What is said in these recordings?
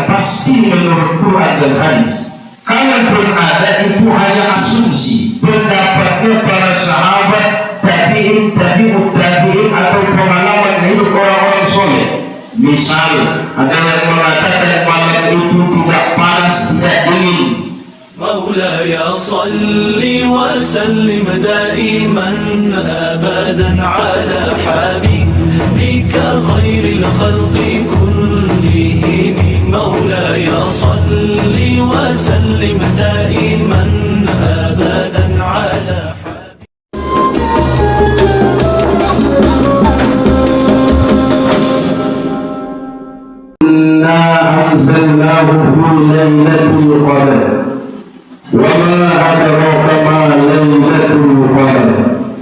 yang pasti menurut Quran dan hadis. Kalaupun ada, itu hanya asumsi, pendapatnya para sahabat, tabi'in, tabi'ut tabi'in, atau pengalaman hidup orang-orang soleh. Misal, ada yang mengatakan malam itu tidak panas, tidak dingin. مولاي صل وسلم دائما أبدا على حبيبك خير الخلق كلهم مولاي صل وسلم دائما أبدا على إنا أنزلناه في ليلة القدر وما أدراك ما ليلة القدر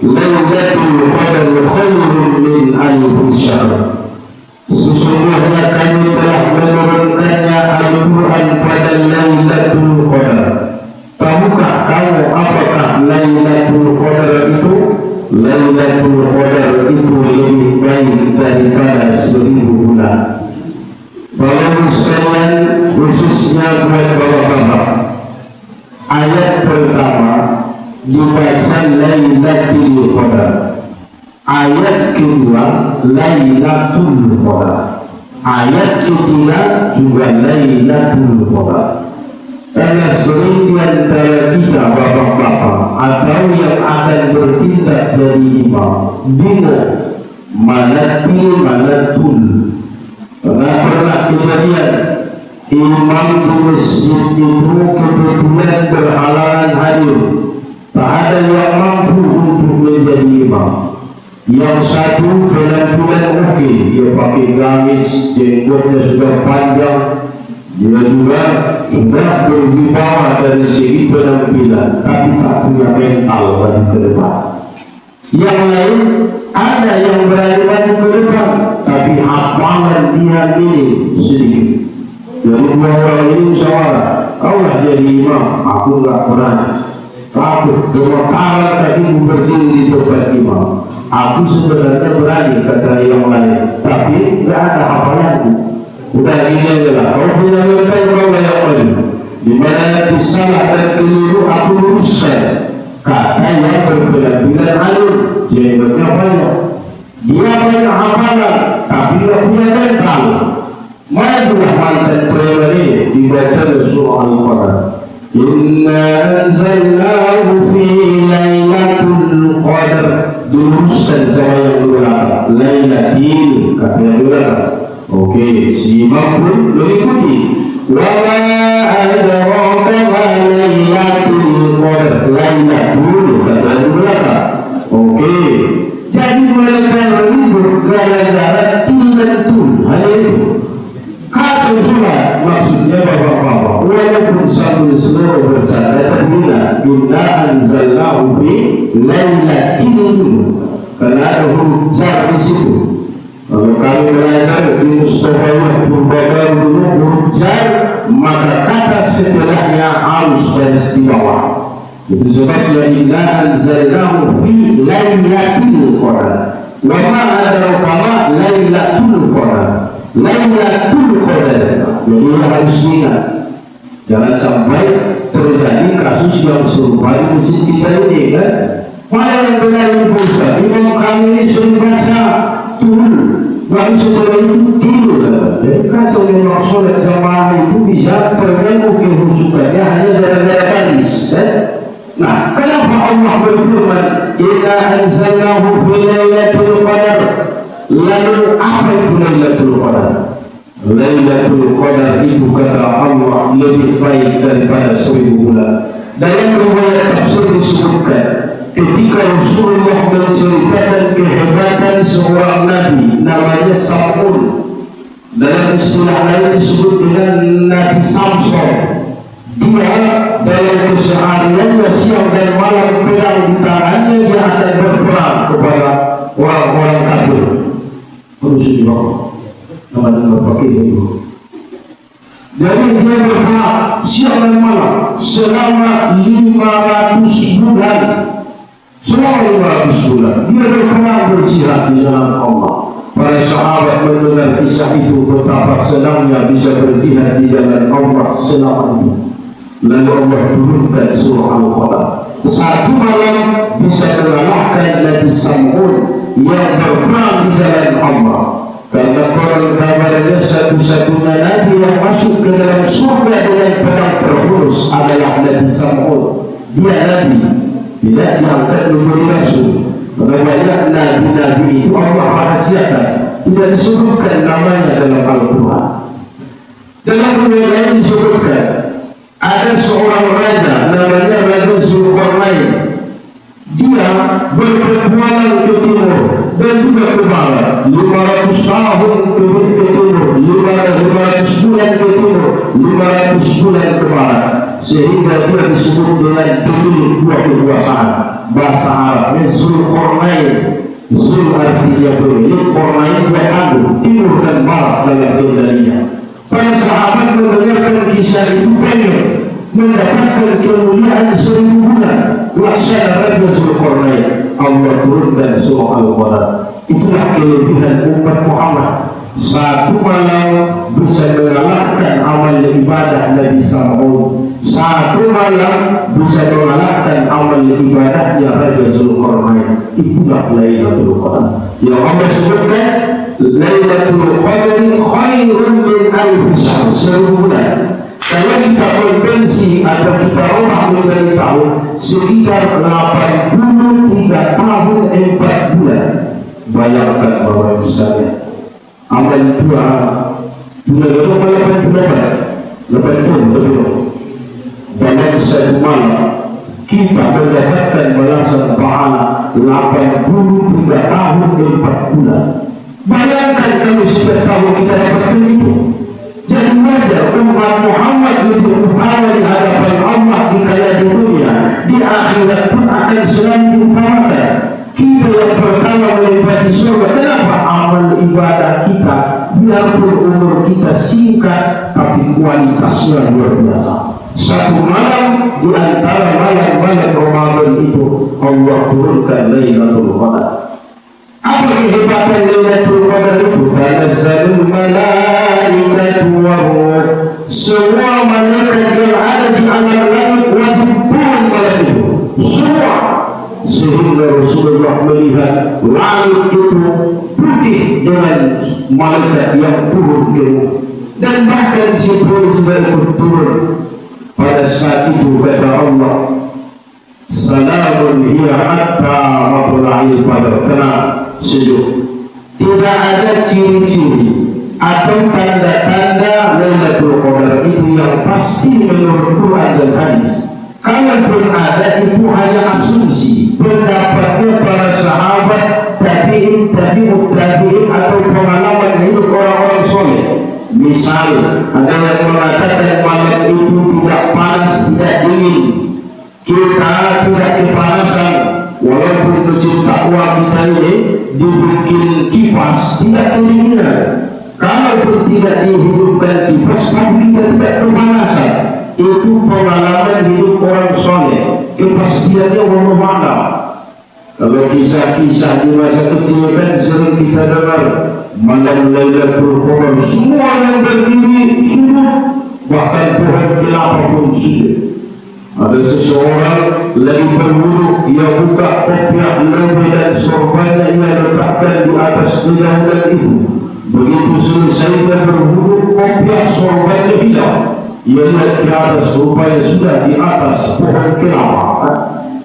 ليلة القدر خير من ألف شهر. Sesungguhnya kami telah menurunkannya Al-Quran pada Lailatul Qadar. Tahukah kamu apakah Lailatul Qadar itu? Lailatul Qadar itu lebih baik daripada 1000 bulan. Bapak sekalian, khususnya buat bapak-bapak, ayat pertama dibaca Lailatul Qadar. Ayat kedua Lailatul Qadar. Ayat ketiga juga Lailatul Qadar. Karena sering di antara kita bapak-bapak atau yang akan bertindak jadi imam bingung mana til mana tul. Karena pernah kejadian imam di masjid itu kebetulan berhalangan hadir, tak ada yang mampu untuk menjadi imam. Yang satu bulan-bulan oke, dia pakai gamis, jenggotnya sudah panjang, dia juga sudah berwibawa dari segi penampilan, tapi tak punya mental bagi ke depan. Yang lain ada yang berani maju ke depan, tapi hafalan dia ini sedikit. Jadi dua orang ini musyawarah, kaulah jadi imam, aku enggak berani. Takut kemakaran tadi berdiri di depan imam. Aku sebenarnya berani, kata yang lain, tapi enggak ada hafalanku. Udah ini adalah kau punya mental, kau yang lain. Di mana disalah dan keliru aku luruskan. Kata yang berbelah-belah alur, jenggotnya banyak. Dia banyak hafalan, tapi tidak punya mental. Majulah mantan cewek ini dibaca surah Al-Qadar. Inna anzalnahu fi lailatul qadar. Diluruskan sama yang ulama, Lailatul kata yang ulama. Oke, si imam pun mengikuti. Wa ma adraka ma lailatul qadar. Lailatul kata yang ulama. Oke, jadi mereka ribut gara-gara tilatul. Hanya itu. Kata juga maksudnya bapak-bapak, walaupun satu seluruh bercanda terbilang inna anzalnahu fi lailatul, karena ada huruf jar di situ. Kalau kami belajar di Mustafawah Purbabar dulu huruf jar, maka kata setelahnya harus baris di bawah. Itu sebabnya inna anzalnahu fi lailatul qadar. Wa ma adraka ma lailatul qadar. Lailatul Qadar. Jadi harus ingat, jangan sampai terjadi kasus yang serupa di masjid kita ini kan. Mana yang benar itu Ustaz? Imam kami ini suruh baca tul, baru setelah itu tidur. Jadi kacau memang sholat jamaah itu bisa terganggu kehusukannya hanya gara-gara hadis. Nah, kenapa Allah berfirman inna anzalnahu fi lailatul qadar? Lalu apa itu Lailatul Qadar? Lailatul Qadar itu kata Allah lebih baik daripada 1000 bulan. Dalam riwayat tafsir disebutkan ketika Rasulullah menceritakan kehebatan seorang Nabi namanya Sam'un, dalam istilah lain disebut dengan Nabi Samson. Dia dalam kesehariannya siang dan malam pedang di tangannya, dia akan berperang kepada orang-orang kafir. Harus dibawa nama-nama pakai itu. Jadi dia berperang siang dan malam selama 500 bulan. Selama 500 bulan dia berperang berjihad di jalan Allah. Para sahabat mendengar kisah itu betapa senangnya bisa berjihad di jalan Allah selama ini. Lalu Allah turunkan surah Al-Qalam. Satu malam bisa mengalahkan Nabi Sam'un yang berperang di jalan Allah. Karena konon kabarnya satu-satunya Nabi yang masuk ke dalam surga dengan pedang terhunus adalah Nabi Sam'un. Dia Nabi, tidak diangkat menjadi Rasul. Banyak Nabi-Nabi itu Allah rahasiakan, tidak disebutkan namanya dalam Al-Quran. Dalam riwayat disebutkan ada seorang raja namanya Raja Zulkarnain. Dia berpetualang ke timur dan juga ke barat, 500 tahun ke timur, 500 bulan ke timur, 500 bulan ke barat, sehingga dia disebut dengan pemilik buah kekuasaan. Bahasa Arabnya Zulkarnain. Zul artinya pemilik, Qarnain beradu timur dan barat dalam kendalinya. Para sahabat mendengarkan kisah itu pengen mendapatkan kemuliaan 1000 bulan laksana Raja Zulkarnain. Allah turunkan surah Al-Qalam. Itulah kelebihan umat Muhammad. Satu malam bisa mengalahkan amal ibadah Nabi Sam'un. Satu malam bisa mengalahkan amal ibadahnya Raja Zulkarnain. Itulah Lailatul Qadar. Yang Allah sebutkan Lailatul Qadar khairun min alfi syahr, 1000 bulan. Kalau kita konvensi atau kita orang menjadi tahu sekitar 83 tahun 4 bulan. Bayangkan Bapak Ibu sekalian, amal itu dalam satu malam kita mendapatkan balasan pahala 83 tahun 4 bulan. Bayangkan kalau sudah tahu kita dapat itu. Jadi wajar umat Muhammad lebih utama di hadapan Allah di kala dunia, di akhirat pun akan selalu diutamakan. Kita yang pertama melipati surga. Kenapa? Amal ibadah kita, biarpun umur kita singkat, tapi kualitasnya luar biasa. Satu malam di antara malam-malam Ramadan itu Allah turunkan Lailatul Qadar. Apa kehebatan Lailatul Qadar itu? Tanazzalul malaikatu war-ruh. Semua malaikat yang ada di alam langit wajib turun malam itu. Semua. Sehingga Rasulullah melihat langit itu putih dengan malaikat yang turun ke bumi. Dan bahkan Jibril juga turun. Pada saat itu kata Allah, salamun hiya hatta matla'il qadar. Tenang, sejuk. Tidak ada ciri-ciri atau tanda-tanda Lailatul Qadar itu yang pasti menurut Quran dan hadis. Kalaupun ada, itu hanya asumsi, pendapatnya para sahabat, tabi'in atau pengalaman hidup orang-orang soleh. Misal ada yang mengatakan malam itu tidak panas, tidak dingin. Kita tidak kepanasan, walaupun masjid takwa kita ini dibikin kipas, tidak kedinginan. Kalaupun tidak dihidupkan kipas, tapi kita tidak kepanasan. Itu pengalaman hidup orang soleh. Kepastiannya Allah malam. Kalau kisah-kisah di masa kecil kan sering kita dengar malam Lailatul Qadar semua yang berdiri sujud, bahkan pohon kelapa pun sujud. Ada seseorang lagi berwudu, ia buka kopiah lembu dan sorbannya, ia letakkan di atas dedaunan itu. Begitu selesai dia berwudu, kopiah sorbannya hilang. Ia lihat ke atas, rupanya sudah di atas pohon kelapa.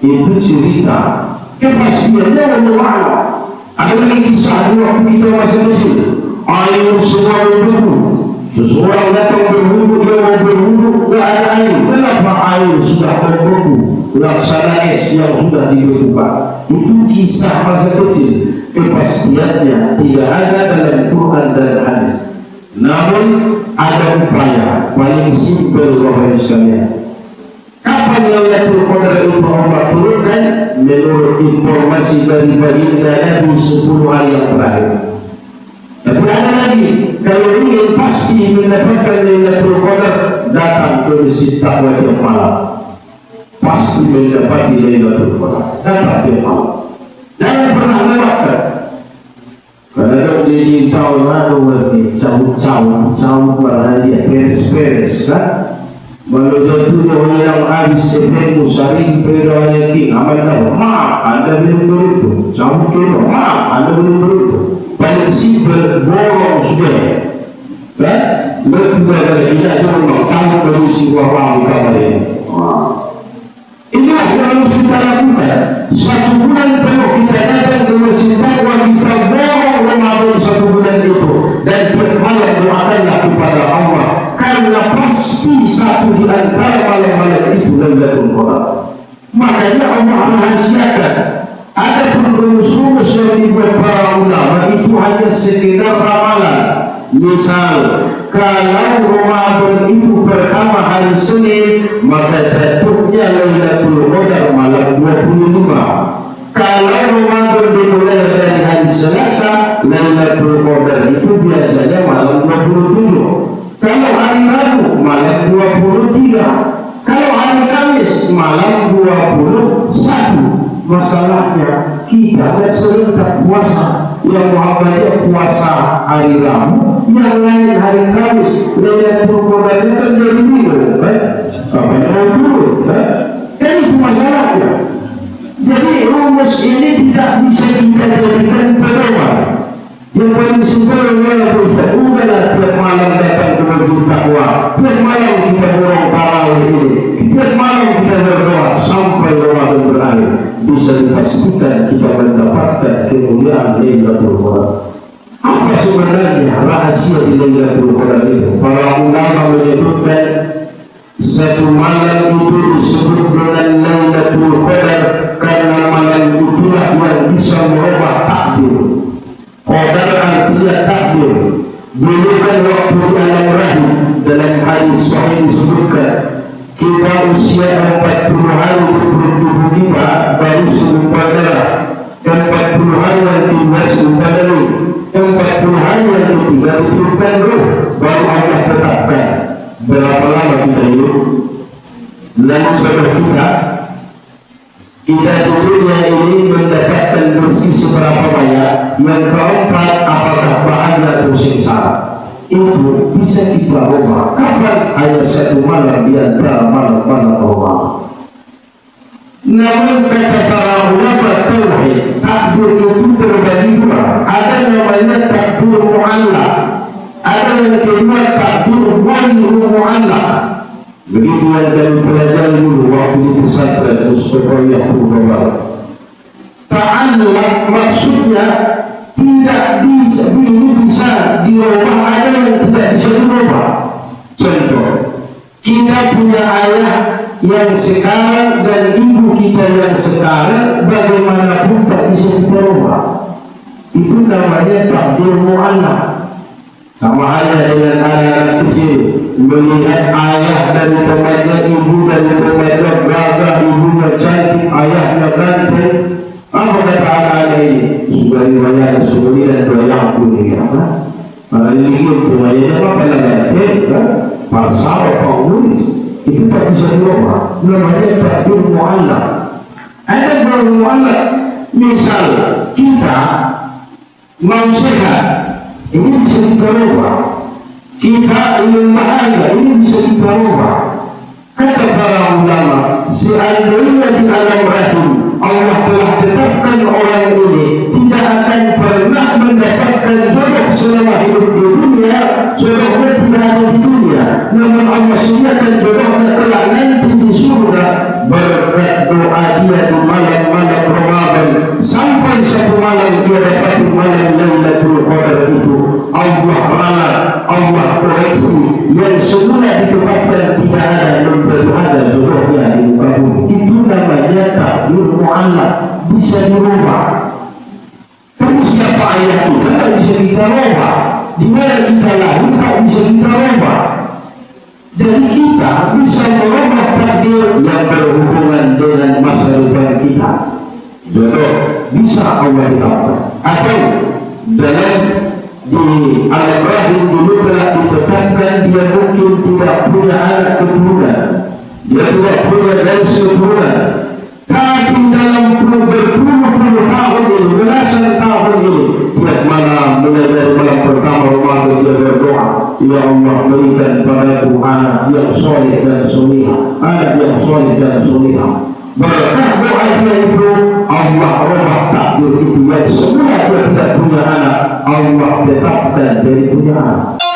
Itu cerita. Kepastiannya Allah. Ada lagi kisah waktu kita masih kecil. Air semua berwudu. Seseorang datang berwudu, dia mau berwudu, tidak ada air. Kenapa air sudah terbeku? Laksana es yang sudah dibekukan. Itu kisah masa kecil. Kepastiannya tidak ada dalam Quran dan hadis. Namun ada upaya paling simpel Bapak sekalian. Kapan Lailatul Qadar itu Allah turunkan? Menurut informasi dari baginda Nabi 10 hari yang terakhir. Tapi ada lagi, kalau ingin pasti mendapatkan Lailatul Qadar, datang ke masjid takwa tiap malam. Pasti mendapati Lailatul Qadar. Datang tiap malam. Jangan pernah lewatkan. Kalau di tahun lalu lagi cawu berhadiah peres kan, menuju orang yang habis efek musarim periode king, amat tahu, anda belum begitu, cawu kira, anda belum begitu, paling simpel borong sudah, kan? Lebih dari tidak cuma cawu berusi orang kita ini. Inilah yang harus kita lakukan. Satu bulan penuh kita datang ke masjid takwa, kita borong Ramadan satu bulan itu, dan bermalam doakanlah kepada Allah, karena pasti satu di antara malam-malam itu Lailatul Qadar. Makanya Allah rahasiakan. Ada rumus-rumus yang dibuat para ulama itu hanya sekedar ramalan. Misal, kalau Ramadan itu pertama hari Senin, maka jatuhnya Lailatul Qadar malam 25. Kalau Ramadan dimulai dari hari Selasa, Lailatul Qadar itu biasanya malam 27. Kalau hari Rabu, malam 23. Kalau hari Kamis, malam 21. Masalahnya kita serentak puasa. Yang Muhammadiyah puasa hari Rabu, yang lain hari Kamis. Lailatul Qadar itu kan dari minggu, apa yang turun, kan itu masalahnya. Jadi rumus ini tidak bisa kita jadikan pedoman. Yang paling simpel adalah udahlah tiap malam datang ke masjid takwa, tiap malam kita berdoa tarawih ini, tiap malam kita berdoa sampai Ramadan berakhir. Bisa dipastikan kita mendapatkan kemuliaan Lailatul Qadar. Apa sebenarnya rahasia di Lailatul Qadar itu? Para ulama menyebutkan satu malam itu disebut dengan Lailatul Qadar karena malam itulah yang bisa merubah takdir. Qadar artinya takdir. Dulu kan waktu di alam rahim, dalam hadis sahih disebutkan kita usia 40 hari bertubuh kita baru serupa darah, 40 hari yang kedua serupa darah, 40 hari yang ketiga ditutupkan roh, baru Allah tetapkan berapa lama kita hidup. Lalu saudara kita di dunia ini mendapatkan rezeki seberapa banyak. Yang keempat, apakah bahagia atau sengsara, itu bisa kita ubah. Kapan? Hanya satu malam di antara malam-malam Allah. Namun kata para ulama tauhid, takdir itu terbagi dua. Ada namanya takdir mu'allaq, ada yang kedua takdir mu'allaq. Begitu yang kami pelajari dulu waktu di pesantren Mustaqiyah Purwara. Ta'allaq maksudnya tidak bisa, ini bisa dirubah, ada yang tidak bisa dirubah. Contoh, kita punya ayah yang sekarang dan ibu kita yang sekarang, bagaimanapun tak bisa kita rubah. Itu namanya takdir mu'allaq. Sama halnya dengan anak-anak kecil, melihat ayah dan temannya, ibu dan temannya gagah, ibunya cantik, ayahnya ganteng. Apa kata anak-anak ini? Sebagai suri dan doyang kuning, apa? Ini semuanya apa lagi? Pasal pengulis itu tak bisa dirubah. Namanya takdir mu'allaq. Ada beberapa mu'allaq. Misal kita mau sehat, ini bisa kita rubah. Kita ingin bahagia, ini bisa kita rubah. Kata para ulama, seandainya di alam rahim Allah telah tetapkan orang ini tidak akan pernah mendapatkan jodoh selama hidup di dunia, jodohnya tidak ada di dunia. Namun Allah sediakan jodohnya kelak nanti di surga berkat doa dia di malam-malam Ramadan. Sampai satu malam dia dapat malam Lailatul Qadar itu. Allah ralat, Allah koreksi yang semula ditetapkan tidak ada, yang baru ada jodohnya di muka bumi. Itu namanya takdir mu'allaq, bisa dirubah. Tapi siapa ayat itu tak bisa kita rubah. Di mana kita lahir tak bisa kita rubah. Jadi kita bisa merubah takdir yang berhubungan dengan masa depan kita. Jodoh bisa Allah tetapkan. Atau dalam di alam rahim dulu telah ditetapkan dia mungkin tidak punya anak keturunan, dia tidak punya dari keturunan. Tapi dalam berpuluh-puluh tahun ini, belasan tahun ini, tiap malam Ya Allah, berikan padaku anak yang soleh dan solehah, anak yang soleh dan solehah. Berkat doanya itu Allah ubah takdir itu yang semula dia tidak punya anak, Allah tetapkan jadi punya anak.